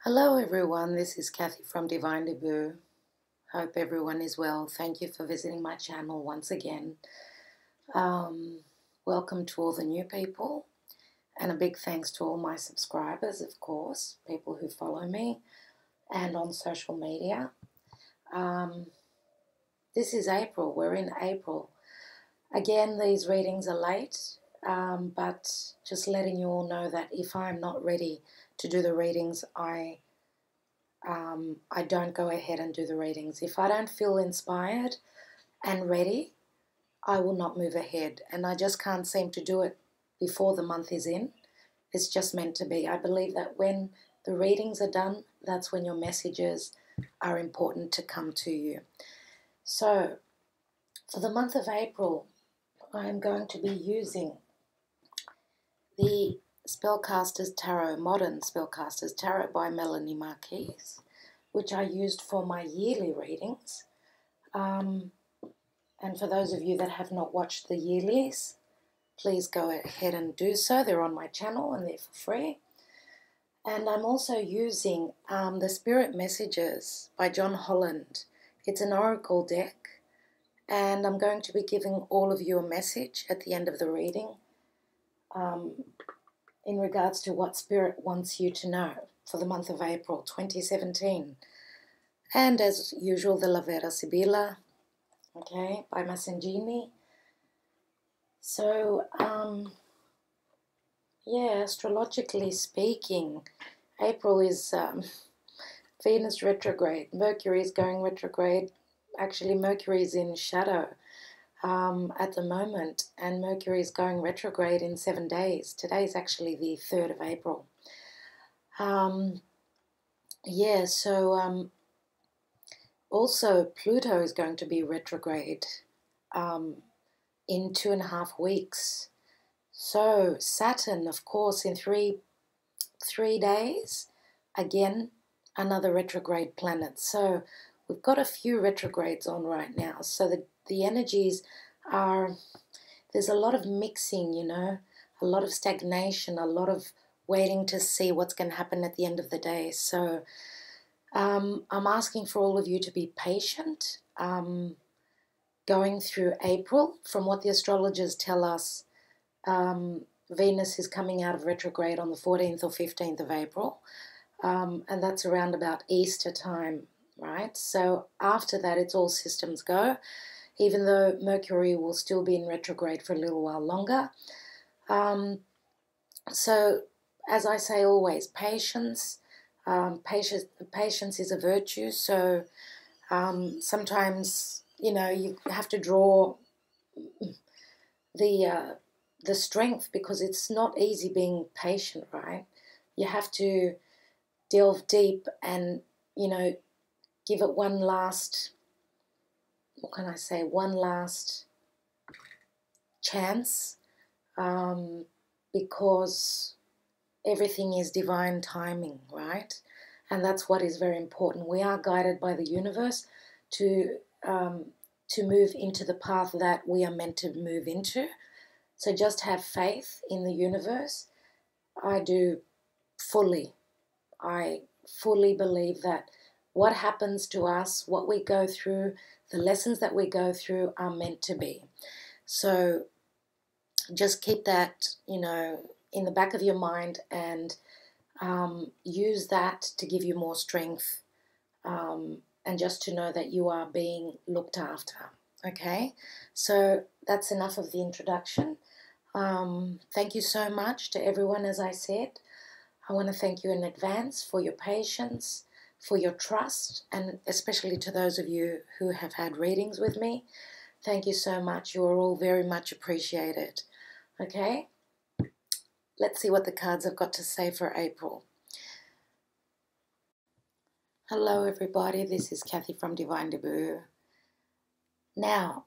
Hello everyone, this is Kathy from Divine Debut. Hope everyone is well. Thank you for visiting my channel once again. Welcome to all the new people, and a big thanks to all my subscribers, of course, people who follow me and on social media. This is April, we're in April. Again, these readings are late, but just letting you all know that if I'm not ready to do the readings, I don't go ahead and do the readings. If I don't feel inspired and ready, I will not move ahead. And I just can't seem to do it before the month is in. It's just meant to be. I believe that when the readings are done, that's when your messages are important to come to you. So, for the month of April, I am going to be using the Spellcasters Tarot, Modern Spellcasters Tarot by Melanie Marquis, which I used for my yearly readings. And for those of you that have not watched the yearlies, please go ahead and do so. They're on my channel and they're for free. And I'm also using the Spirit Messages by John Holland. It's an oracle deck, and I'm going to be giving all of you a message at the end of the reading in regards to what Spirit wants you to know for the month of April 2017. And as usual, the La Vera Sibilla, okay, by Massangini. So, yeah, astrologically speaking, April is Venus retrograde. Mercury is going retrograde. Actually, Mercury is in shadow at the moment, and Mercury is going retrograde in 7 days. Today is actually the 3rd of April. Yeah, so also Pluto is going to be retrograde in 2.5 weeks. So Saturn, of course, in three days, again, another retrograde planet. So we've got a few retrogrades on right now. So the energies are, there's a lot of mixing, you know, a lot of stagnation, a lot of waiting to see what's going to happen at the end of the day. So I'm asking for all of you to be patient going through April. From what the astrologers tell us, Venus is coming out of retrograde on the 14th or 15th of April, and that's around about Easter time, right? So after that, it's all systems go, even though Mercury will still be in retrograde for a little while longer. So as I say always, patience. Patience is a virtue, so sometimes, you know, you have to draw the strength, because it's not easy being patient, right? You have to delve deep and, you know, give it one last, what can I say, one last chance, because everything is divine timing, right? And that's what is very important. We are guided by the universe to move into the path that we are meant to move into. So just have faith in the universe. I do fully. I fully believe that what happens to us, what we go through, the lessons that we go through are meant to be. So just keep that, you know, in the back of your mind, and use that to give you more strength, and just to know that you are being looked after. Okay, so that's enough of the introduction. Thank you so much to everyone. As I said, I want to thank you in advance for your patience, for your trust, and especially to those of you who have had readings with me. Thank you so much. You are all very much appreciated. Okay, let's see what the cards have got to say for April. Hello everybody, this is Kathy from Divine Debut. Now,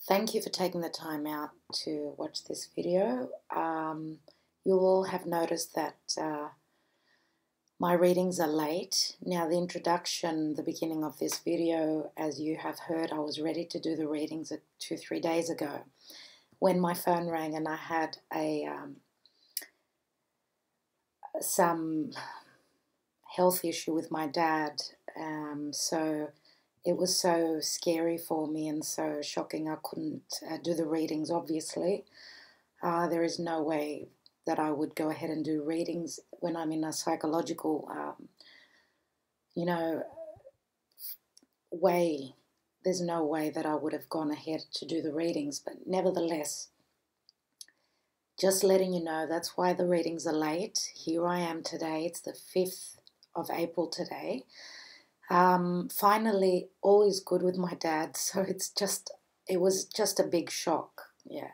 thank you for taking the time out to watch this video. You'll all have noticed that my readings are late. Now, the introduction, the beginning of this video, as you have heard, I was ready to do the readings 2-3 days ago when my phone rang and I had some health issue with my dad. So it was so scary for me and so shocking. I couldn't do the readings, obviously. There is no way that I would go ahead and do readings when I'm in a psychological, way. There's no way that I would have gone ahead to do the readings. But nevertheless, just letting you know, that's why the readings are late. Here I am today. It's the 5th of April today. Finally, all is good with my dad. So it was just a big shock. Yeah.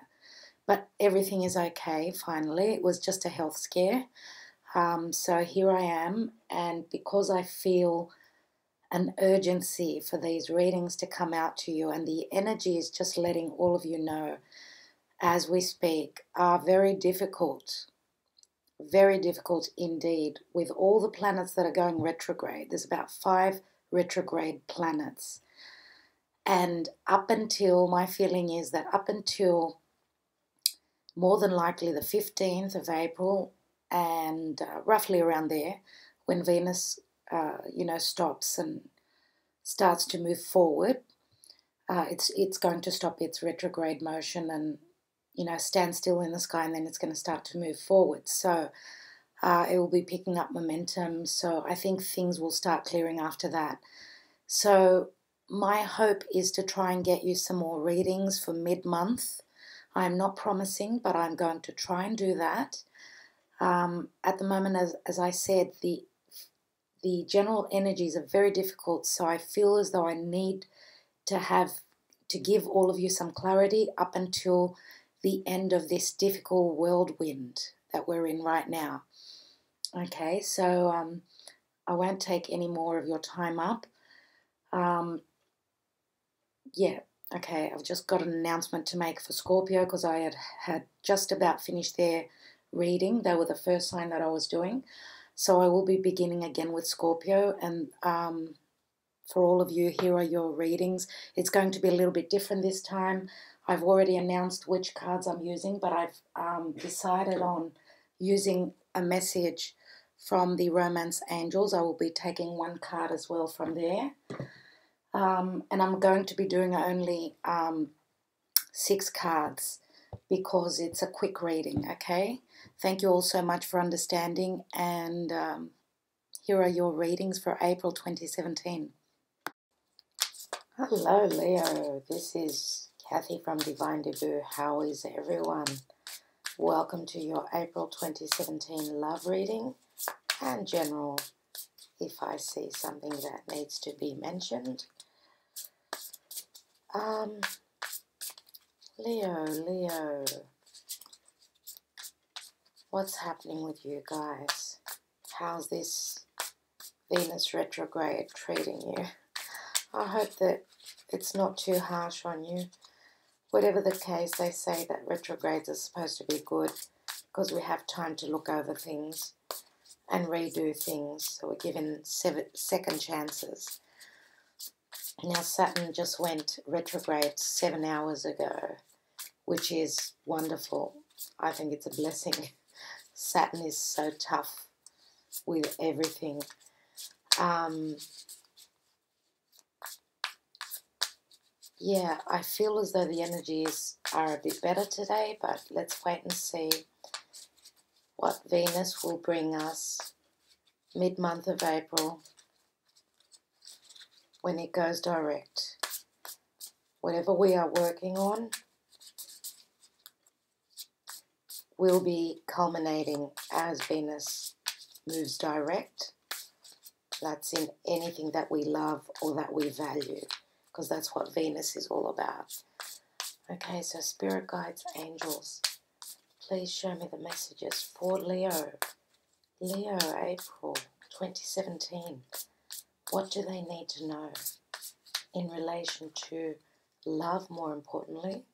But everything is okay, finally. It was just a health scare. So here I am. And because I feel an urgency for these readings to come out to you, and the energy is just letting all of you know as we speak, are very difficult indeed, with all the planets that are going retrograde. There's about 5 retrograde planets. And my feeling is that up until more than likely the 15th of April, and roughly around there, when Venus, stops and starts to move forward, it's going to stop its retrograde motion and stand still in the sky, and then it's going to start to move forward. So it will be picking up momentum. So I think things will start clearing after that. So my hope is to try and get you some more readings for mid-month. I'm not promising, but I'm going to try and do that. At the moment, as I said, the general energies are very difficult, so I feel as though I need to give all of you some clarity up until the end of this difficult whirlwind that we're in right now. Okay, so I won't take any more of your time up. Okay, I've just got an announcement to make for Scorpio, because I had just about finished their reading. They were the first sign that I was doing. So I will be beginning again with Scorpio, and for all of you, here are your readings. It's going to be a little bit different this time. I've already announced which cards I'm using, but I've decided on using a message from the Romance Angels. I will be taking one card as well from there. And I'm going to be doing only 6 cards because it's a quick reading, okay? Thank you all so much for understanding, and here are your readings for April 2017. Hello, Leo. This is Kathy from Divine Debut. How is everyone? Welcome to your April 2017 love reading and general, if I see something that needs to be mentioned. Leo, what's happening with you guys? How's this Venus retrograde treating you? I hope that it's not too harsh on you. Whatever the case, they say that retrogrades are supposed to be good because we have time to look over things and redo things. So we're given second chances. Now Saturn just went retrograde 7 hours ago, which is wonderful. I think it's a blessing. Saturn is so tough with everything. Yeah, I feel as though the energies are a bit better today, but let's wait and see what Venus will bring us mid-month of April when it goes direct. Whatever we are working on will be culminating as Venus moves direct. That's in anything that we love or that we value, because that's what Venus is all about. Okay, so spirit guides, angels, please show me the messages for Leo. Leo, April 2017. What do they need to know in relation to love, more importantly,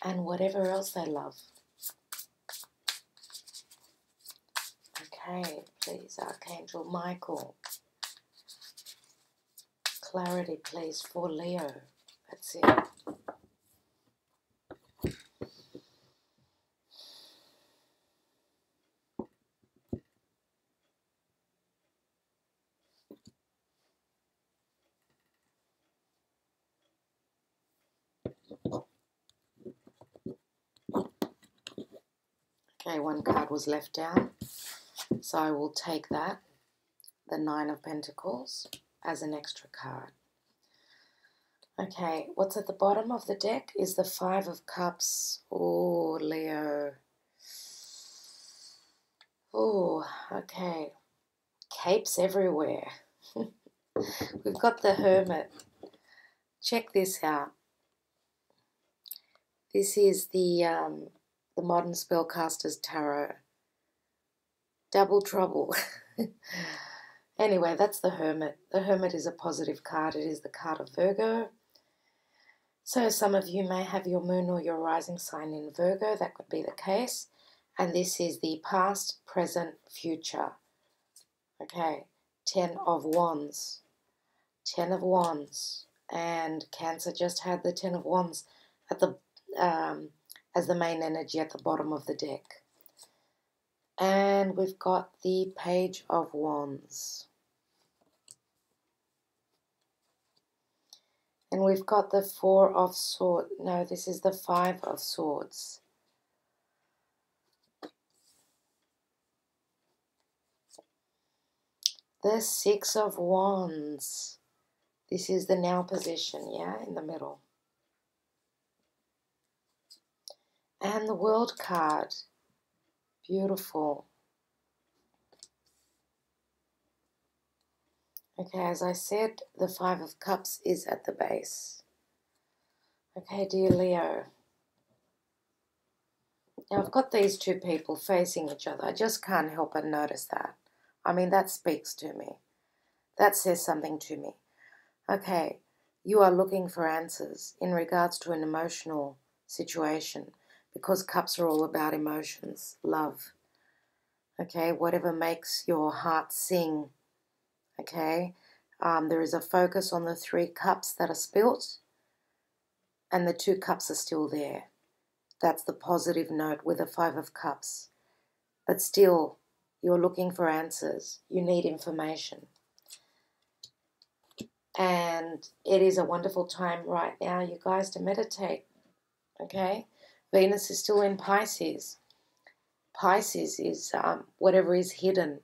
and whatever else they love? Okay, please, Archangel Michael. Clarity, please, for Leo. That's it. Okay, one card was left down, so I will take that, the Nine of Pentacles, as an extra card. Okay, what's at the bottom of the deck is the Five of Cups. Oh, Leo. Oh, okay. Capes everywhere. We've got the Hermit. Check this out. This is the Modern Spellcasters Tarot. Double trouble. Anyway, that's the Hermit. The Hermit is a positive card. It is the card of Virgo. So some of you may have your moon or your rising sign in Virgo. That could be the case. And this is the past, present, future. Okay, 10 of Wands. 10 of Wands. And Cancer just had the 10 of Wands at the as the main energy at the bottom of the deck. And we've got the Page of Wands. And we've got the Four of Swords. No, this is the Five of Swords. The Six of Wands. This is the now position, yeah, in the middle. And the World card. Beautiful. Okay, as I said, the Five of Cups is at the base. Okay, dear Leo. Now, I've got these two people facing each other. I just can't help but notice that. I mean, that speaks to me. That says something to me. Okay, you are looking for answers in regards to an emotional situation because cups are all about emotions, love. Okay, whatever makes your heart sing. Okay, there is a focus on the 3 cups that are spilt and the 2 cups are still there. That's the positive note with the 5 of Cups. But still, you're looking for answers. You need information. And it is a wonderful time right now, you guys, to meditate. Okay? Venus is still in Pisces. Pisces is whatever is hidden.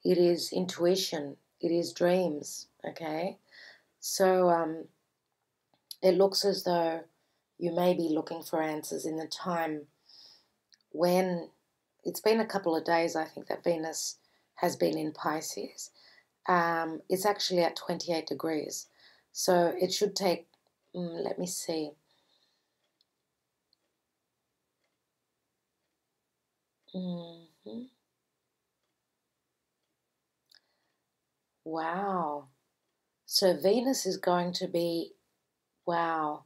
It is intuition. It is dreams. Okay? So it looks as though you may be looking for answers in the time when it's been a couple of days, I think, that Venus has been in Pisces. It's actually at 28 degrees. So it should take, let me see. Wow. So Venus is going to be, wow,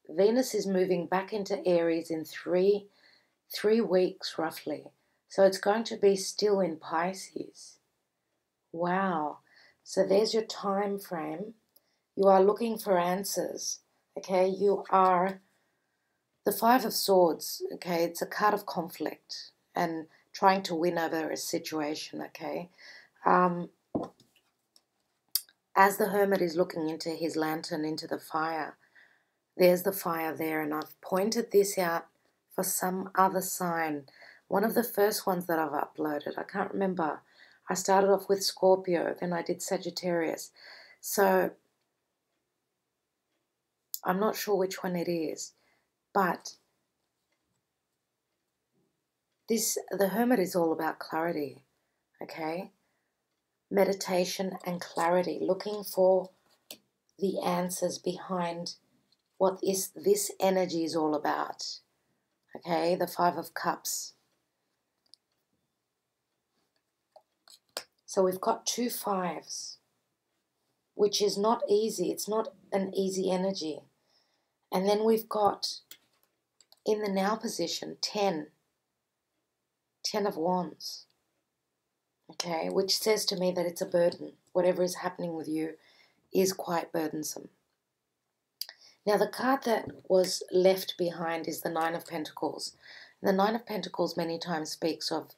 Venus is moving back into Aries in three weeks roughly. So it's going to be still in Pisces. Wow. So there's your time frame. You are looking for answers. Okay, you are the 5 of Swords. Okay, it's a card of conflict and trying to win over a situation. Okay, as the Hermit is looking into his lantern, into the fire, there's the fire there, and I've pointed this out for some other sign. One of the first ones that I've uploaded, I can't remember. I started off with Scorpio, then I did Sagittarius. So I'm not sure which one it is, but the Hermit is all about clarity, okay? Meditation and clarity, looking for the answers behind what this energy is all about, okay? The 5 of Cups. So we've got 2 5s, which is not easy. It's not an easy energy. And then we've got, in the now position, 10 of Wands, okay, which says to me that it's a burden. Whatever is happening with you is quite burdensome. Now, the card that was left behind is the 9 of Pentacles. And the 9 of Pentacles many times speaks of,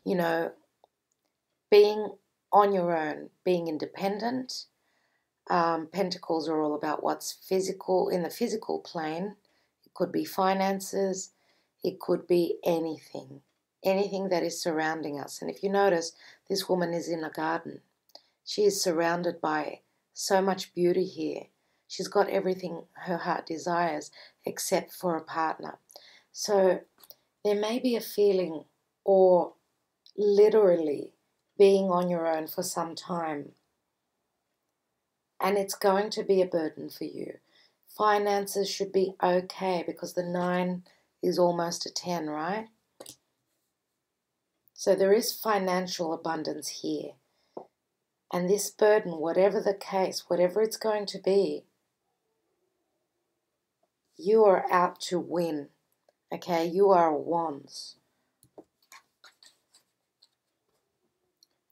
you know, being on your own, being independent, Pentacles are all about what's physical, in the physical plane. It could be finances. It could be anything. Anything that is surrounding us. And if you notice, this woman is in a garden. She is surrounded by so much beauty here. She's got everything her heart desires except for a partner. So there may be a feeling, or literally being on your own for some time, and it's going to be a burden for you. Finances should be okay because the 9 is almost a 10, right? So there is financial abundance here. And this burden, whatever the case, whatever it's going to be, you are out to win. Okay, you are wands.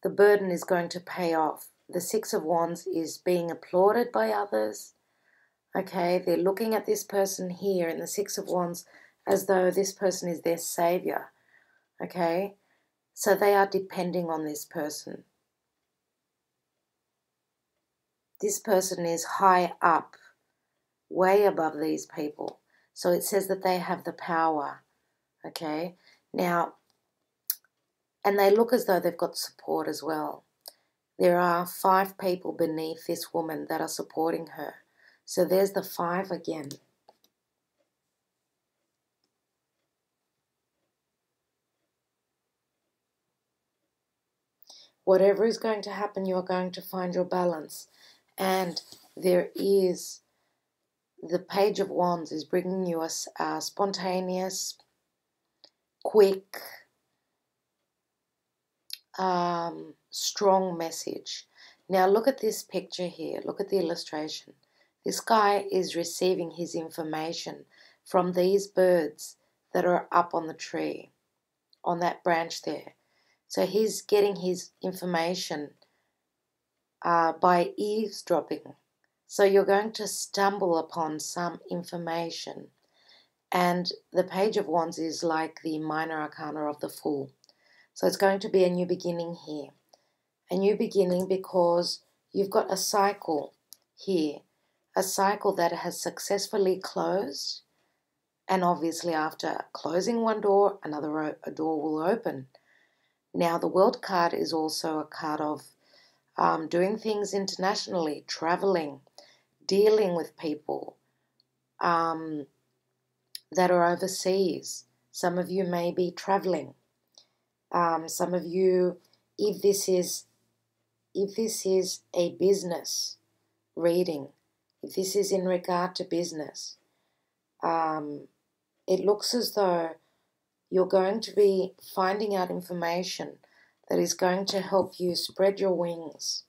The burden is going to pay off. The 6 of Wands is being applauded by others. Okay, they're looking at this person here in the 6 of Wands as though this person is their savior. Okay, so they are depending on this person. This person is high up, way above these people. So it says that they have the power. Okay, now, and they look as though they've got support as well. There are 5 people beneath this woman that are supporting her. So there's the 5 again. Whatever is going to happen, you are going to find your balance. And there is the Page of Wands is bringing you a spontaneous, quick, strong message. Now look at this picture here. Look at the illustration. This guy is receiving his information from these birds that are up on the tree, on that branch there. So he's getting his information by eavesdropping. So you're going to stumble upon some information. And the Page of Wands is like the minor arcana of the Fool. So it's going to be a new beginning here. A new beginning because you've got a cycle here. A cycle that has successfully closed. And obviously after closing one door, another door will open. Now the World card is also a card of doing things internationally, traveling, dealing with people that are overseas. Some of you may be traveling. Some of you, if this is a business reading, if this is in regard to business, it looks as though you're going to be finding out information that is going to help you spread your wings.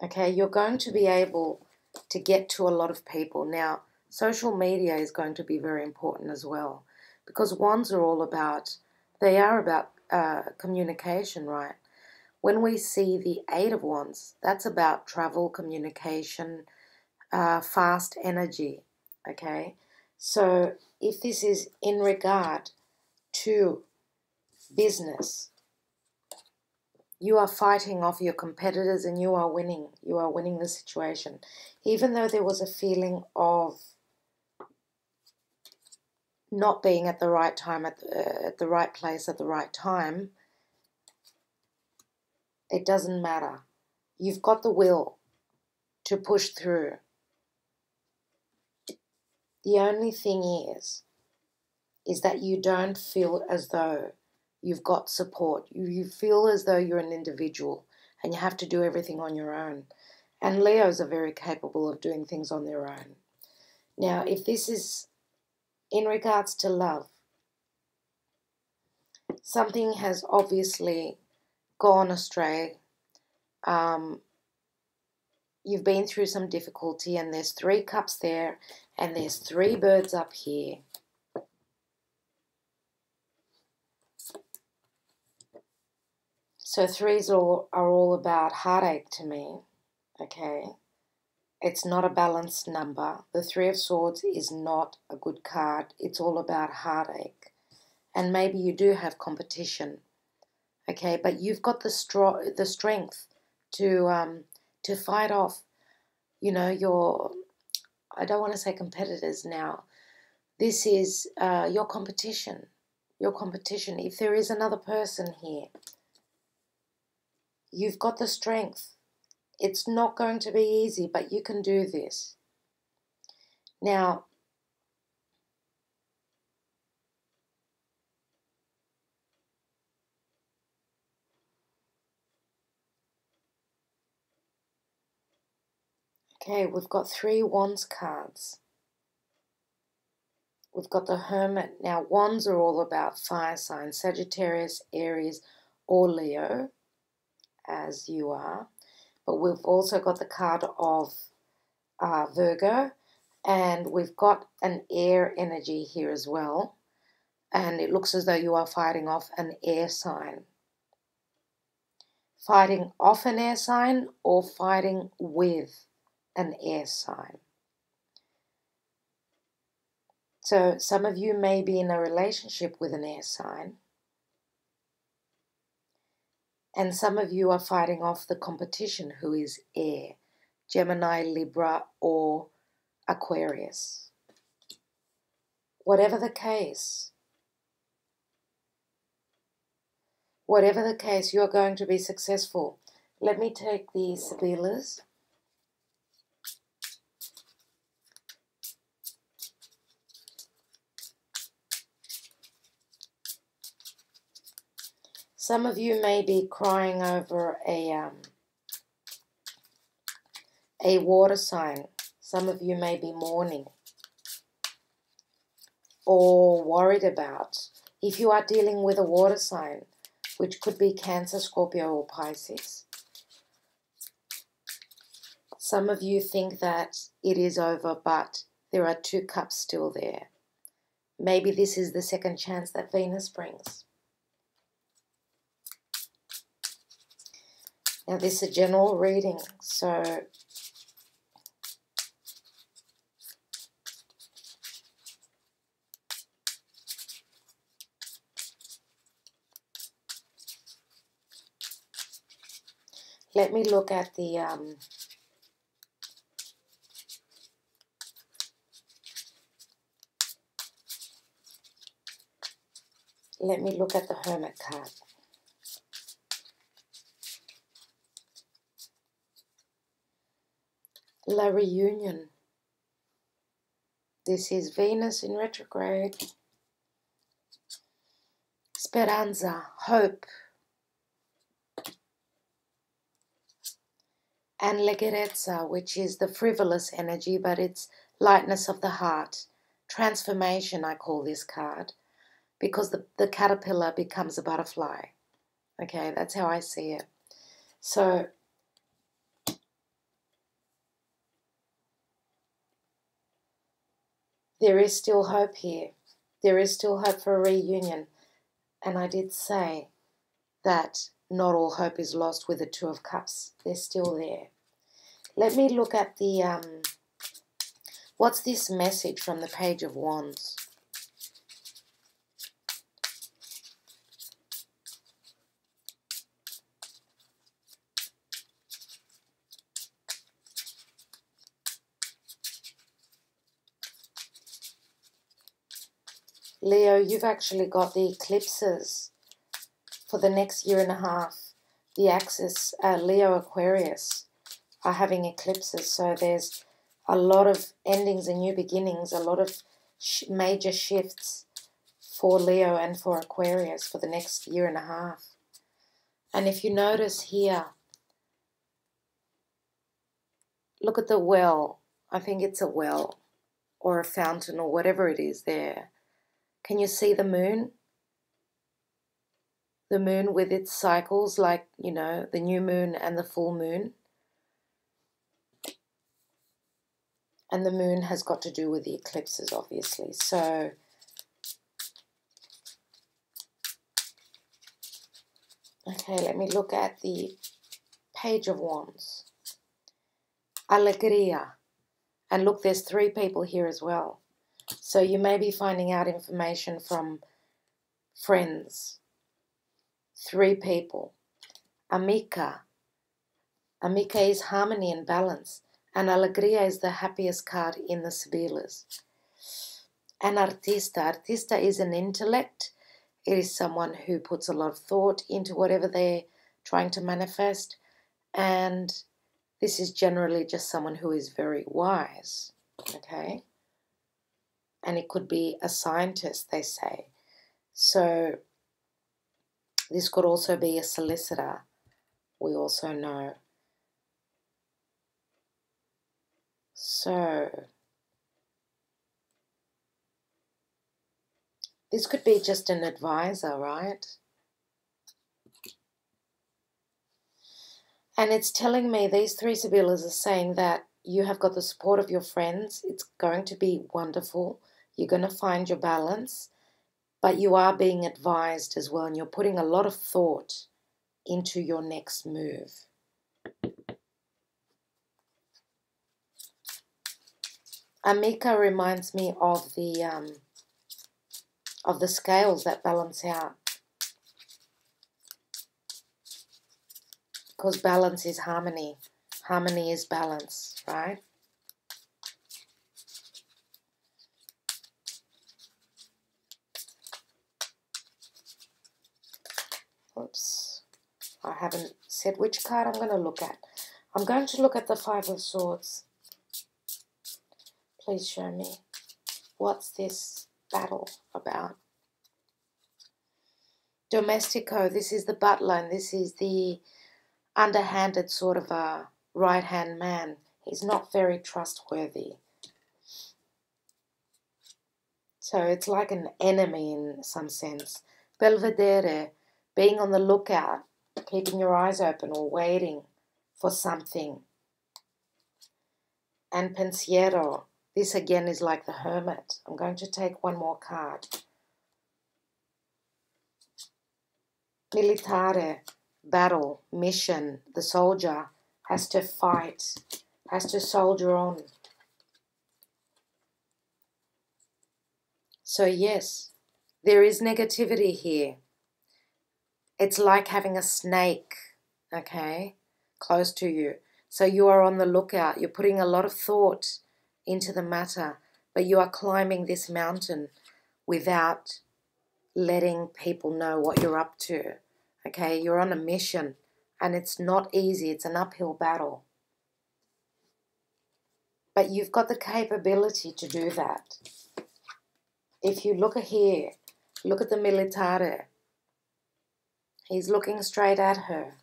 Okay, you're going to be able to get to a lot of people. Now, social media is going to be very important as well because wands are all about, they are about communication, right? When we see the 8 of Wands, that's about travel, communication, fast energy, okay? So if this is in regard to business, you are fighting off your competitors and you are winning. You are winning the situation. Even though there was a feeling of not being at the right time, at the right place at the right time, it doesn't matter. You've got the will to push through. The only thing is that you don't feel as though you've got support. You feel as though you're an individual and you have to do everything on your own. And Leos are very capable of doing things on their own. Now, if this is in regards to love, something has obviously gone astray. You've been through some difficulty and there's 3 cups there and there's 3 birds up here. So 3s are all about heartache to me, okay? It's not a balanced number. The 3 of Swords is not a good card. It's all about heartache. And maybe you do have competition, okay? But you've got the strength to to fight off, you know, your, I don't want to say competitors now. This is your competition. Your competition. If there is another person here, you've got the strength. It's not going to be easy, but you can do this. Now, okay, we've got 3 Wands cards. We've got the Hermit. Now, Wands are all about fire signs, Sagittarius, Aries, or Leo, as you are. But we've also got the card of Virgo, and we've got an air energy here as well. And it looks as though you are fighting off an air sign. Fighting off an air sign or fighting with an air sign. So some of you may be in a relationship with an air sign, and some of you are fighting off the competition who is air, Gemini, Libra, or Aquarius. Whatever the case, you're going to be successful. Let me take the Sibilas. Some of you may be crying over a water sign. Some of you may be mourning or worried about. If you are dealing with a water sign, which could be Cancer, Scorpio, or Pisces, some of you think that it is over, but there are 2 cups still there. Maybe this is the second chance that Venus brings. Now, this is a general reading, so let me look at the Hermit card. La Reunion. This is Venus in retrograde. Speranza, hope. And Leggerezza, which is the frivolous energy, but it's lightness of the heart. Transformation, I call this card, because the caterpillar becomes a butterfly. Okay, that's how I see it. So, there is still hope here. There is still hope for a reunion. And I did say that not all hope is lost with the 2 of Cups. They're still there. Let me look at the, what's this message from the Page of Wands? Leo, you've actually got the eclipses for the next 1.5 years. The axis, Leo, Aquarius, are having eclipses. So there's a lot of endings and new beginnings, a lot of major shifts for Leo and for Aquarius for the next 1.5 years. And if you notice here, look at the well. I think it's a well or a fountain or whatever it is there. Can you see the moon? The moon with its cycles, like, you know, the new moon and the full moon. And the moon has got to do with the eclipses, obviously. So, okay, let me look at the Page of Wands. Alegria. And look, there's 3 people here as well. So you may be finding out information from friends. 3 people. Amica. Amica is harmony and balance. And Alegria is the happiest card in the Sibilas. And Artista. Artista is an intellect. It is someone who puts a lot of thought into whatever they're trying to manifest. And this is generally just someone who is very wise. Okay? And it could be a scientist, they say. So this could also be a solicitor, we also know. So this could be just an advisor, right? And it's telling me, these three Sibilas are saying that you have got the support of your friends. It's going to be wonderful. You're going to find your balance. But you are being advised as well, and you're putting a lot of thought into your next move. Amica reminds me of the scales that balance out. Because balance is harmony. Harmony is balance, right? Oops. I haven't said which card I'm going to look at. I'm going to look at the Five of Swords. Please show me. What's this battle about? Domestico, this is the butler, and this is the underhanded sort of a right-hand man. He's not very trustworthy. So it's like an enemy in some sense. Belvedere, being on the lookout, keeping your eyes open or waiting for something. And Pensiero, this again is like the hermit. I'm going to take one more card. Militare, battle, mission. The soldier has to fight, has to soldier on. So yes, there is negativity here. It's like having a snake, okay, close to you. So you are on the lookout. You're putting a lot of thought into the matter, but you are climbing this mountain without letting people know what you're up to. Okay, you're on a mission, and it's not easy. It's an uphill battle. But you've got the capability to do that. If you look here, look at the Militare. He's looking straight at her.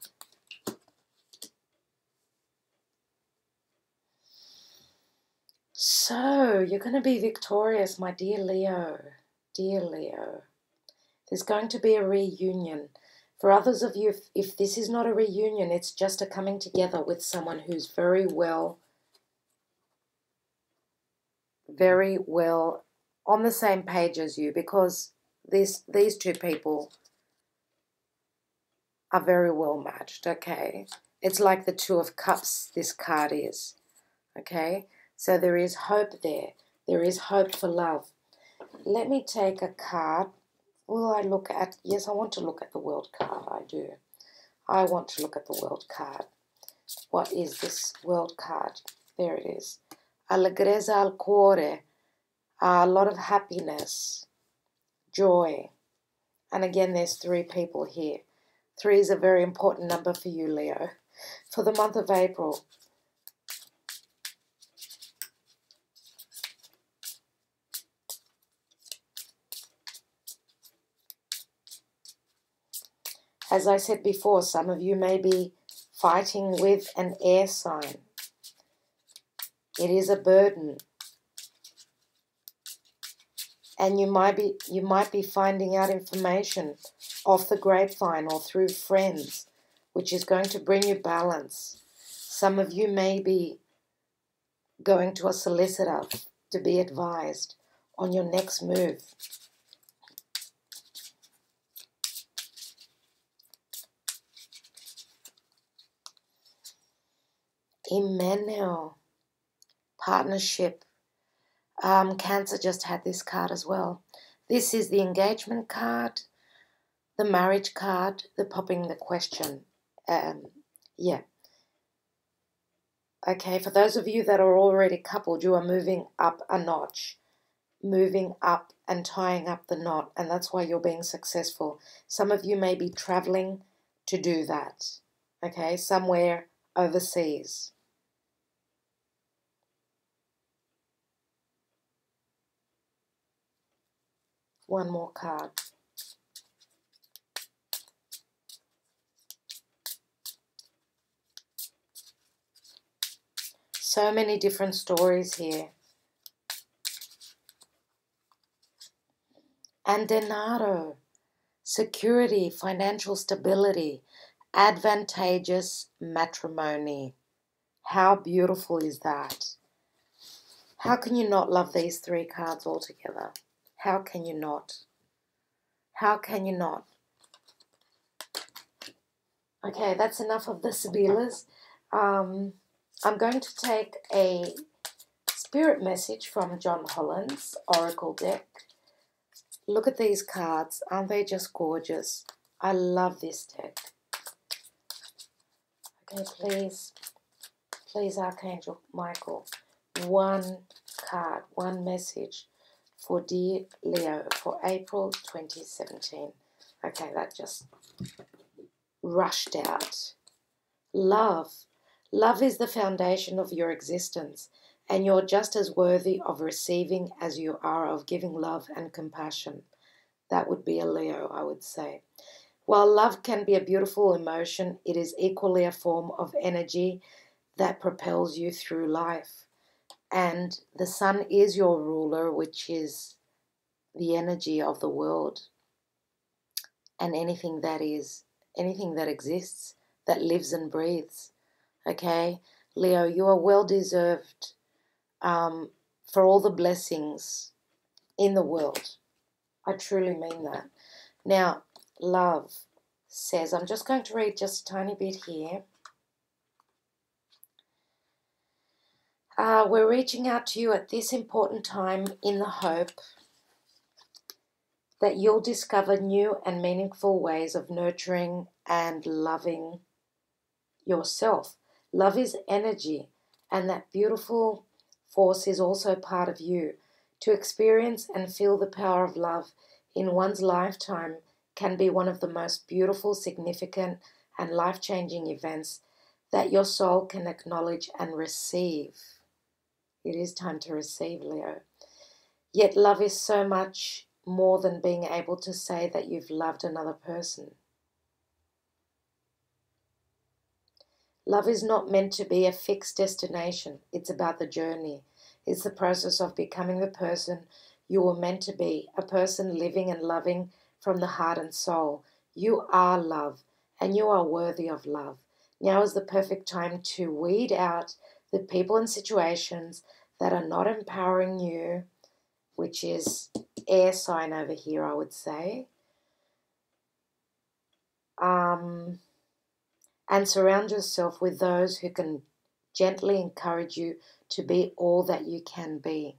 So, you're going to be victorious, my dear Leo. Dear Leo. There's going to be a reunion. For others of you, if this is not a reunion, it's just a coming together with someone who's very well on the same page as you, because these two people are very well matched, okay? It's like the Two of Cups, this card is, okay? So there is hope there. There is hope for love. Let me take a card. Will I look at... Yes, I want to look at the World card. I do. I want to look at the World card. What is this World card? There it is. Allegrezza al cuore. A lot of happiness. Joy. And again, there's three people here. 3 is a very important number for you, Leo. For the month of April. As I said before, some of you may be fighting with an air sign. It is a burden. And you might be finding out information off the grapevine or through friends, which is going to bring you balance. Some of you may be going to a solicitor to be advised on your next move. Emmanuel, partnership. Cancer just had this card as well. This is the engagement card, the marriage card, the popping the question. Yeah. Okay, for those of you that are already coupled, you are moving up a notch, moving up and tying up the knot, and that's why you're being successful. Some of you may be traveling to do that, okay, somewhere overseas. One more card. So many different stories here. And denaro, security, financial stability, advantageous matrimony. How beautiful is that? How can you not love these three cards all together? How can you not? How can you not? Okay, that's enough of the Sibilas. I'm going to take a spirit message from John Holland's Oracle deck. Look at these cards. Aren't they just gorgeous? I love this deck. Okay, please, Archangel Michael, one card, one message for dear Leo for April 2017. Okay, that just rushed out. Love. Love is the foundation of your existence, and you're just as worthy of receiving as you are of giving love and compassion. That would be a Leo, I would say. While love can be a beautiful emotion, it is equally a form of energy that propels you through life. And the sun is your ruler, which is the energy of the world. And anything that exists, that lives and breathes. Okay? Leo, you are well deserved for all the blessings in the world. I truly mean that. Now, love says, I'm just going to read just a tiny bit here. We're reaching out to you at this important time in the hope that you'll discover new and meaningful ways of nurturing and loving yourself. Love is energy, and that beautiful force is also part of you. To experience and feel the power of love in one's lifetime can be one of the most beautiful, significant, and life-changing events that your soul can acknowledge and receive. It is time to receive, Leo. Yet love is so much more than being able to say that you've loved another person. Love is not meant to be a fixed destination. It's about the journey. It's the process of becoming the person you were meant to be, a person living and loving from the heart and soul. You are love, and you are worthy of love. Now is the perfect time to weed out the people and situations that are not empowering you, which is air sign over here, I would say. And surround yourself with those who can gently encourage you to be all that you can be.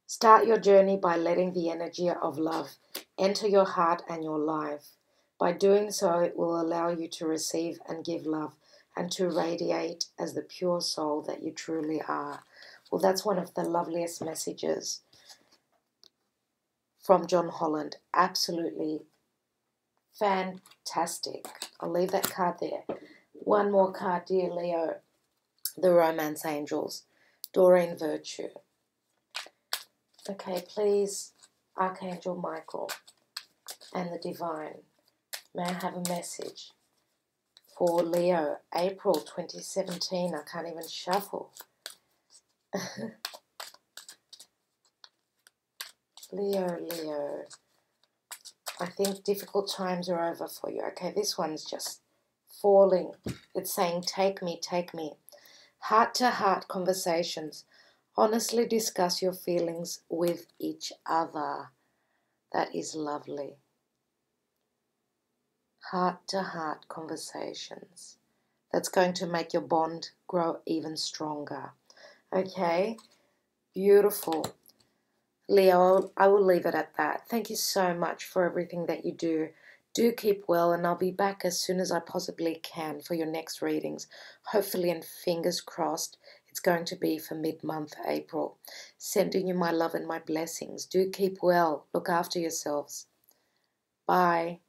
Start your journey by letting the energy of love enter your heart and your life. By doing so, it will allow you to receive and give love and to radiate as the pure soul that you truly are. Well, that's one of the loveliest messages from John Holland. Absolutely fantastic. I'll leave that card there. One more card, dear Leo. The Romance Angels. Doreen Virtue. Okay, please, Archangel Michael and the Divine, may I have a message for Leo, April 2017. I can't even shuffle. Leo. I think difficult times are over for you. Okay, this one's just falling. It's saying, take me, take me. Heart-to-heart conversations. Honestly discuss your feelings with each other. That is lovely. Heart-to-heart conversations. That's going to make your bond grow even stronger. Okay, beautiful. Leo, I will leave it at that. Thank you so much for everything that you do Do keep well, and I'll be back as soon as I possibly can for your next readings. Hopefully, and fingers crossed, it's going to be for mid-month April. Sending you my love and my blessings. Do keep well. Look after yourselves. Bye.